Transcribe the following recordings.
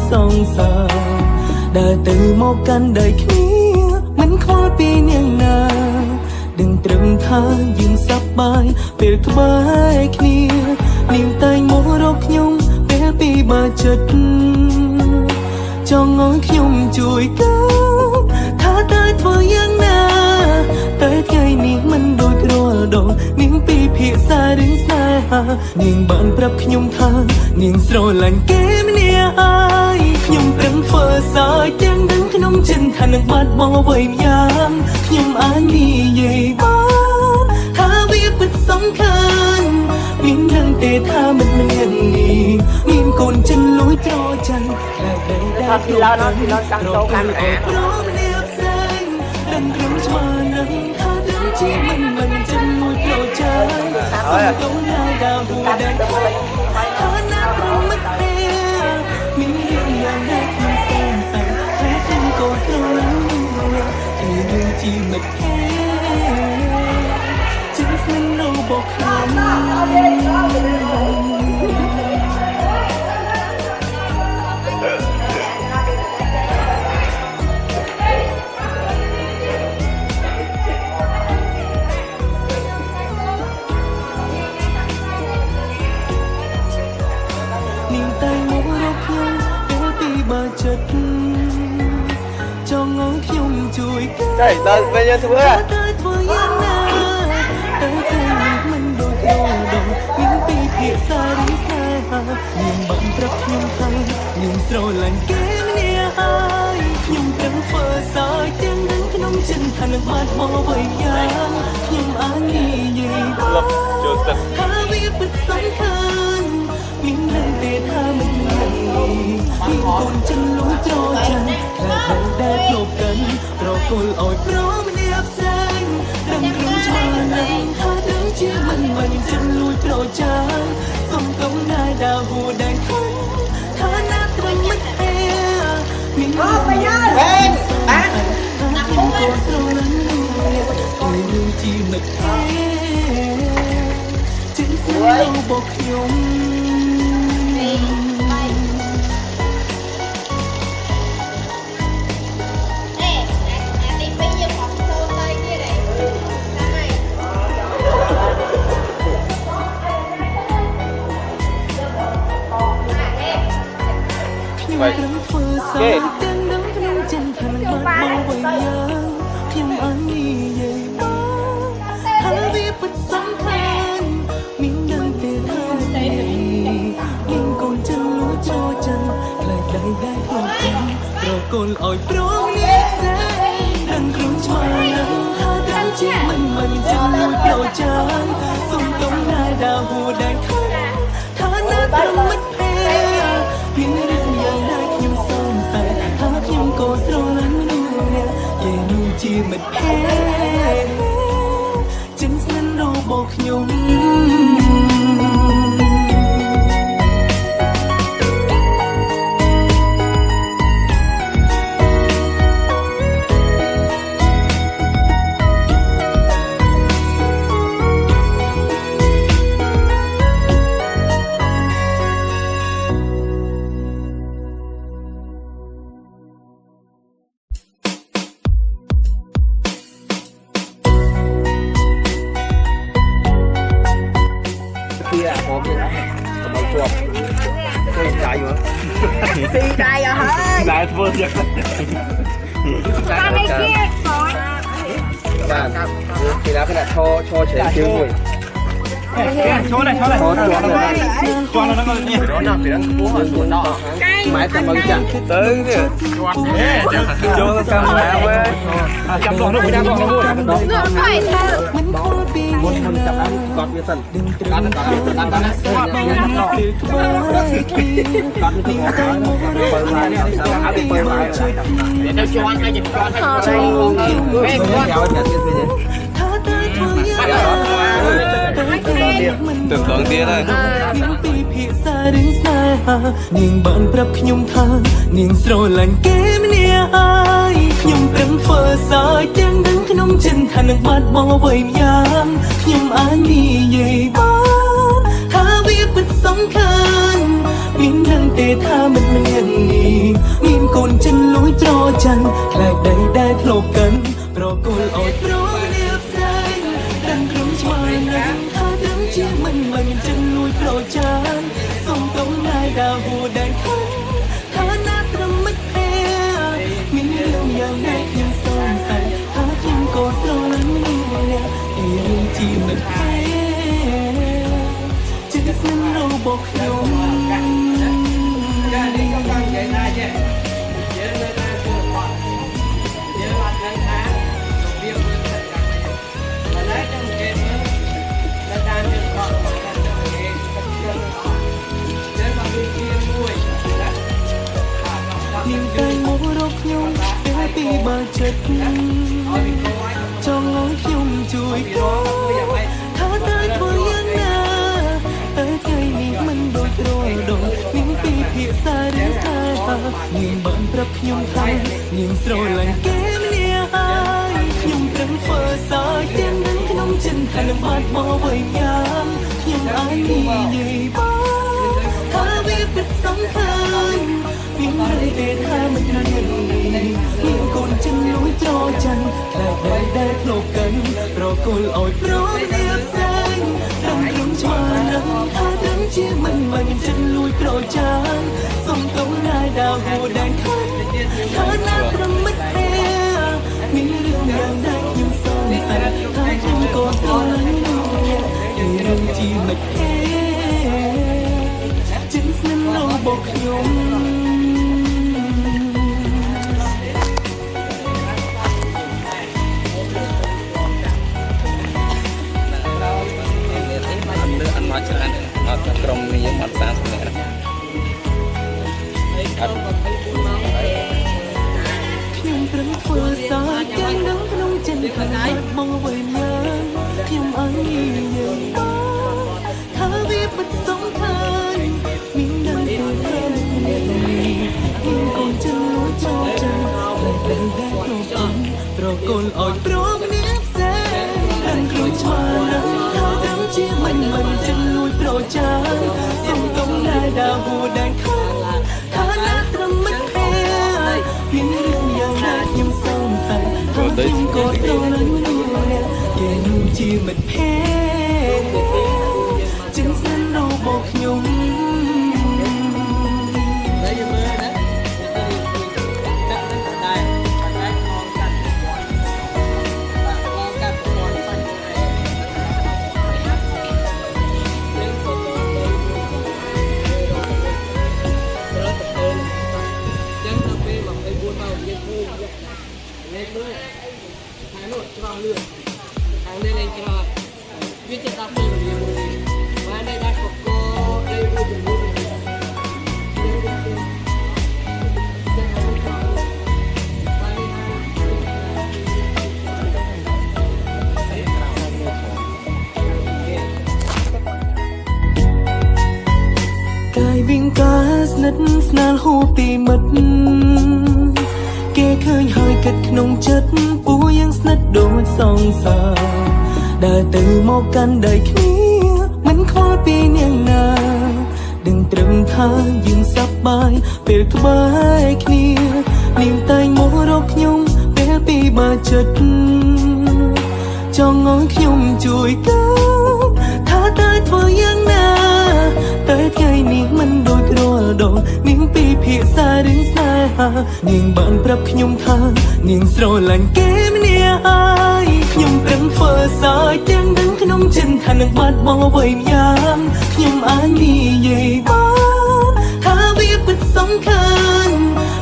សងសាដើរទៅមកកាន់ដៃគ្នាមិនខ្វល់ពីនាងណាដឹងត្រឹមថាយើងសប្បាយពេលក្បែរគ្នានាងតែងមករកខ្ញុំពេលពីបើចិត្តចង់ឲ្យខ្ញុំជួយកើតថាតើធ្វើយ៉ាងណាតែថ្ងៃនេះមិនដូចរាល់ដងនាងពីភាសារឿងស្នេហានាងបានប្រាប់ខ្ញុំថានាងស្រឡាញ់គេម្នាក់ហើយខ្ញុំប្រឹងធ្វើសើចទាំងដឹងក្នុងចិនថានឹងបាត់បង់អ្វីម្យ៉ាងខ្ញុំអាចនិយាយបានថាវាពិតសំខាន់មានដឹងទេថាមិនមាននេះមានកូនចិនលួចត្រចាញ់តែដែលពីឡនកាំតោកាំអាប្រមនេះផ្សេងដឹងខ្ញុំស្មាននឹងថាដឹងជាមិនចិនលួចត្រចាញ់សុំតុងណាដើរហួរដែលថាណាប្រមិតទេមានរឿងយ៉ាងណាខ្ញុំសង្ស័យតែខ្ញុំក៏ស្រឡាញ់តែយើងជាមិត្តទេจึงស្នឹងរបស់ខ្ញុំនាងតែមករកខ្ញុំពេលពីបើចិត្តចង់ឲ្យខ្ញុំជួយតែដល់ពេលធ្វើយ៉ាងណាតែថ្ងៃនេះមិនដូចរាល់ដងមានពីភាសារីស្នេហានាងបានប្រាប់ខ្ញុំថានាងស្រឡាញ់គេម្នាក់ហើយខ្ញុំប្រឹងធ្វើសើចទាំងដឹងក្នុងចិនថានឹងបាត់បង់អ្វីយ៉ាងខ្ញុំអាចនិយាយបានថាវាពិតសំខាន់មានដឹងទេថាមិនមានមានកូនចិនលួចត្រចាញ់តែដែលធ្លាប់กันប្រគល់ឲ្យប្រម្នាក់ផ្សេងដឹងខ្ញុំឆ្លើយនឹងថាដឹងជាមិនចិនលួចត្រចាញ់សុំតុងណាដើរហួរដែលខំថាណាត្រឹមមិនទេមានរឿងយ៉ាងណាបានណាខ្ញុំក៏ស្រឡាញ់តែយើងជាមិត្តទេជាស្នេហ៍របស់ខ្ញុំខ្ញុំធ្វើសើចទាំងដឹងខ្ញុំចិនថានឹងបាត់បង់អ្វីយ៉ាងខ្ញុំអត់និយាយបានថាវាពិតសំខាន់មានដឹងទេថាមានកូនចិនលួចត្រចាញ់ខ្លាចដៃដែលខ្លួនខ្ញុំប្រគល់ឲ្យប្រនេះផ្សេងដឹងខ្លួនឆ្មានឹងថាដឹងជាមិនចិនលួចត្រចាញ់សុំតុងណាដើរហួរដែលខំថាណាត្រឹមមិត្តទេមានរឿងយ៉ាងណាខ្ញុំសង្ស័យថាខ្ញុំក៏ស្រឡាញ់មនុស្សម្នាក់គេនោះជាមិត្តភក្តិចិនស្និទ្ធរបស់ខ្ញុំได้ធ្វើយ៉ាងបាននេះគេបាទពីណាគេឈរជ្រែកជើងមួយឈរដែរឈរដែរឈរដល់ហ្នឹងនេះដល់ពីហ្នឹងខ្ពស់ហើយដល់ម៉ែតែមកចាក់ទៅទៀតចូលកាមេរ៉ាវិញចាំដងនោះចាំដងនោះមួយមុនចាប់អាកត់វាសិនកាត់វាកាត់ណាកាត់នេះបើឡាយเอาไปเปิดឡាយเดี๋ยวชวนให้จะชวนให้ไม่ควรเอาจะទៀតវិញទាំងដងទៀតហើយនាងពីភាសារឿងស្នេហានាងបានប្រាប់ខ្ញុំថានាងស្រឡាញ់គេម្នាក់ហើយខ្ញុំប្រឹងធ្វើសើចទាំងដឹងក្នុងចិនថានឹងបាត់បង់អ្វីម្យ៉ាងខ្ញុំអាចនិយាយបានថាវាពិតសំខាន់ មានដឹងទេថាមិនមាននេះមានកូនចិនលួយត្រច័ន្ទខ្លាចដីដែលធ្លាប់កាន់ប្រគល់ឲ្យប្រនាបស្រីដឹងក្រុមឆ្មានឹងថាដឹងជាមិនចិនលួយត្រច័ន្ទសុំតុងងាយដល់ហួដែលខំថាណាត្រឹមមិនអែមានរឿងយ៉ាងណាខ្ញុំសង្ស័យថាខ្ញុំក៏ស្រឡាញ់មនុស្សអ្នកអីរឿងជាមិនអែជាស្នេហ៍របស់ខ្ញុំនាងតែមករកខ្ញុំពេលពីបើចិត្តចង់ឲ្យខ្ញុំជួយថាតែធ្វើយ៉ាងណាតែថ្ងៃនេះមិនដូចរដងនាងពីភាសារឿងស្នេហានាងបានប្រាប់ខ្ញុំថានាងស្រឡាញ់គេម្នាក់ហើយខ្ញុំប្រឹងធ្វើសើចទាំងនឹងក្នុងចិនថានឹងបាត់មកវិញយ៉ាងខ្ញុំអាចនិយាយបានថាវាពិតសំខាន់មានន័យទេថាមិនមានមានកូនចិនលួយត្រច័ន្ទខ្លាចដីដែលធ្លាប់កាន់ប្រគល់ឲ្យប្រនាបស្រីដឹងខ្ញុំឆ្មានឹងថាដឹងជាមិនចិនលួយត្រច័ន្ទសុំតុងងាយដល់ហួដែលខំថាណាត្រឹមមិនអែមានរឿងយ៉ាងដែលខ្ញុំសង្ស័យថាខ្ញុំក៏ស្រឡាញ់មនុស្សអ្នកអីរឿងជាមិនអែចិនស្នេហ៍របស់ខ្ញុំមកច្រើនអត់ក្រុមនេះមកតាមស្នេហ៍អត់ខ្ញុំប្រឹងធ្វើសើចទាំងនឹងក្នុងចិនខាងបាត់មកវិញយ៉ាងខ្ញុំអើយយើងថាវាពិតសំខាន់មានដឹងទេថាមានកូនចិនលួចចូលចិនតែតែគ្រប់ប្រគល់ឲ្យប្រនាបស្រីដឹងខ្លួនឆ្មានឹងថាដឹងជាមិនចិនលួចប្រចាសុំតុងងាយដល់ហួដែលខំថាណាត្រឹមមិនអែមានរឿងយ៉ាងណាខ្ញុំសង្ស័យថាខ្ញុំក៏ស្រឡាញ់មនុស្សអ្នកគេនោះជាមិត្តភក្តិចិនស្នេហ៍របស់ខ្ញុំវិញការស្និទ្ធស្នាលហូរពីមិត្តគេឃើញហើយគិតក្នុងចិត្តពូយ៉ាងស្និទ្ធដូចសង្សារដើរទៅមកកាន់ដៃគ្នាមិនខ្វល់ពីនាងណាដឹងត្រឹមថាយើងសប្បាយពេលក្បែរគ្នានាងតែងមករកខ្ញុំពេលពីបើចិត្តចង់ឲ្យខ្ញុំជួយកើតថាតែធ្វើយ៉ាងណាតែថ្ងៃនេះមិនដូចរាល់ដងនាងពីភាសារឿងស្នេហានាងបានប្រាប់ខ្ញុំថានាងស្រឡាញ់គេម្នាក់ហើយខ្ញុំប្រឹងធ្វើសើចទាំងដឹងក្នុងចិនថានឹងបាត់បង់អ្វីម្យ៉ាងខ្ញុំអាចនិយាយបានថាវាពិតសំខាន់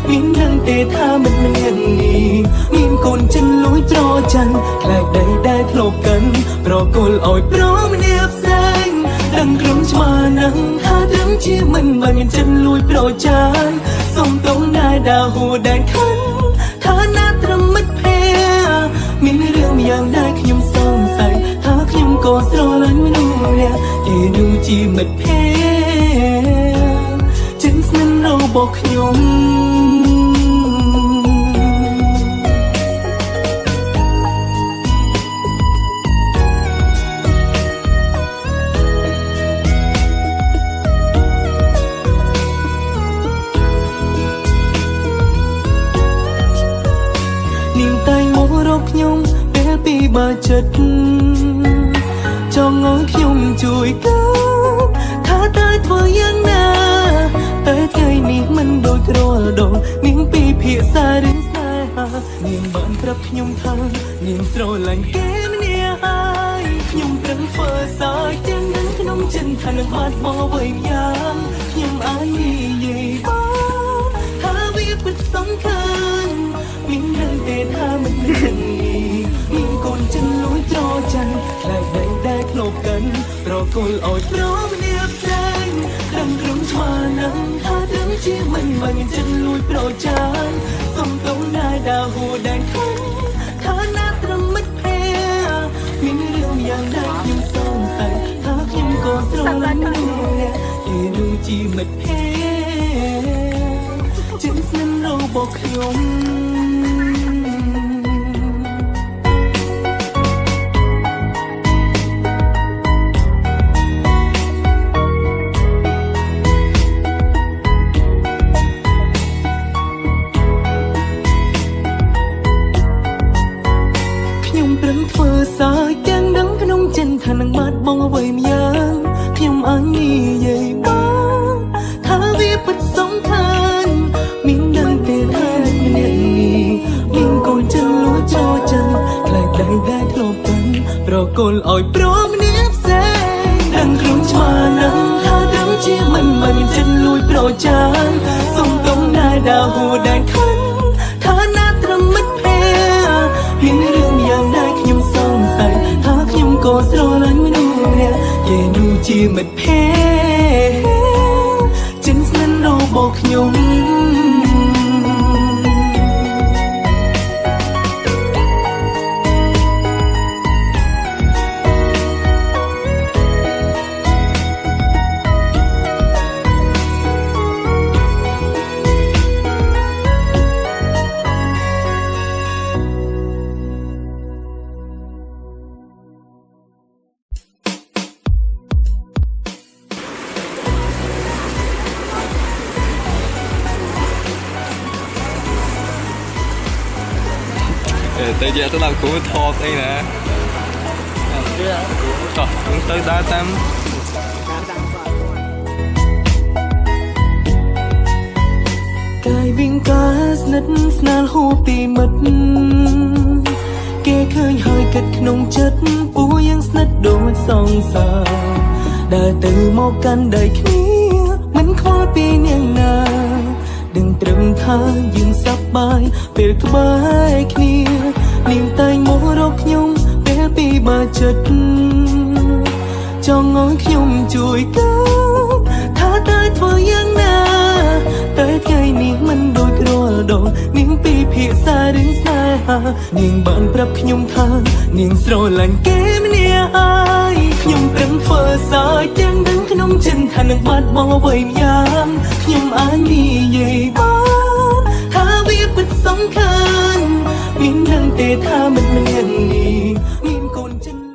មានដឹងទេថាមិនមាននេះមានកូនចិនលួយត្រច័ន្ទខ្លាចដីដែលធ្លាប់កាន់ប្រគល់ឲ្យប្រនាបស្រីដឹងក្រុមឆ្មានឹងថាដឹងជាមិនចិនលួយប្រចានសុំតុងងាយដល់ហួដែលខំថាណាត្រឹមមិត្តភក្តិមានរឿងយ៉ាងដែលខ្ញុំសង្ស័យថាខ្ញុំក៏ស្រឡាញ់មនុស្សអ្នកគេនោះជាមិត្តភក្តិចិនស្នេហ៍របស់ខ្ញុំ เ បើចិត្តចង់ឲ្យខ្ញុំជួយកើតថាតើធ្វើយ៉ាងណាតែថ្ងៃនេះមិនដូចរាល់ដងនាងពីភាសារឿងស្នេហានាងបានប្រាប់ខ្ញុំថានាងស្រឡាញ់គេម្នាក់ហើយខ្ញុំប្រឹងធ្វើសើចទាំងនឹងក្នុងចិត្តថានឹងបាត់បង់អ្វីយ៉ាងខ្ញុំអាចនិយាយបានថាវាពិតសំខាន់មានដឹងទេថាមិនមានមានកូនចិនលួចត្រច័ន្ទខ្លាចដែលធ្លាប់កាន់ប្រគល់ឲ្យប្រមនាផ្សេងដឹងក្រុមឆ្មានឹងថាដឹងជាមិនបានចិនលួចប្រចានសុំកូនដែរដើរហួរដែនខំថាណាត្រឹមមិត្តភក្តិមានរឿងយ៉ាងណាខ្ញុំសង្ស័យថាខ្ញុំក៏ស្រឡាញ់មនុស្សអ្នកគេនឹងជាមិត្តភក្តិជាស្នេហ៍របស់ខ្ញុំ ធ្វើសើចទាំងដឹងក្នុងចិត្តថានឹងបាត់បង់អ្វីម្យ៉ាងខ្ញុំអាចនិយាយបានថាវាពិតសំខាន់មានដឹងទេថាម្នាក់នេះមានកូនចិនលួចចោលចិនខ្លាចដែលធ្លាប់កាន់ប្រគល់ឲ្យប្រមនាផ្សេងដឹងខ្លួនឆ្មានឹងថាដឹងជាមិនបានចិនលួចប្រចានសុំកុំដែរដើរហួរដែនខំថាណាត្រឹមមិត្តភក្តិមានរឿងយ៉ាងណាខ្ញុំសង្ស័យថាខ្ញុំក៏ស្រឡាញ់មនុស្សម្នាក់គេនោះជាមិត្តភក្តិចិនស្នេហ៍របស់ខ្ញុំ tới giờ tôi làm cũng thọt đây nè trời cũng tới đá tam កាយវិញការស្និទ្ធស្នាលហូរពីមិត្តគេឃើញហើយគិតក្នុងចិត្តពូយ៉ាងស្និទ្ធដូចសង្សារដើរទៅមកកាន់ដៃគ្នាមិនខ្វល់ពីនាងណាដឹងត្រឹមថាយើងសប្បាយពេលក្បែរគ្នានាងតែងមករកខ្ញុំពេលពីបើចិត្តចង់ឲ្យខ្ញុំជួយកើតថាតើធ្វើយ៉ាងណាតែថ្ងៃនេះមិនដូចរាល់ដងនាងពីភាសារឿងស្នេហានាងបានប្រាប់ខ្ញុំថានាងស្រឡាញ់គេម្នាក់ហើយខ្ញុំប្រឹងធ្វើសើចទាំងដឹងក្នុងចិត្តថានឹងបាត់បង់អ្វីម្យ៉ាងខ្ញុំអាចនិយាយបាន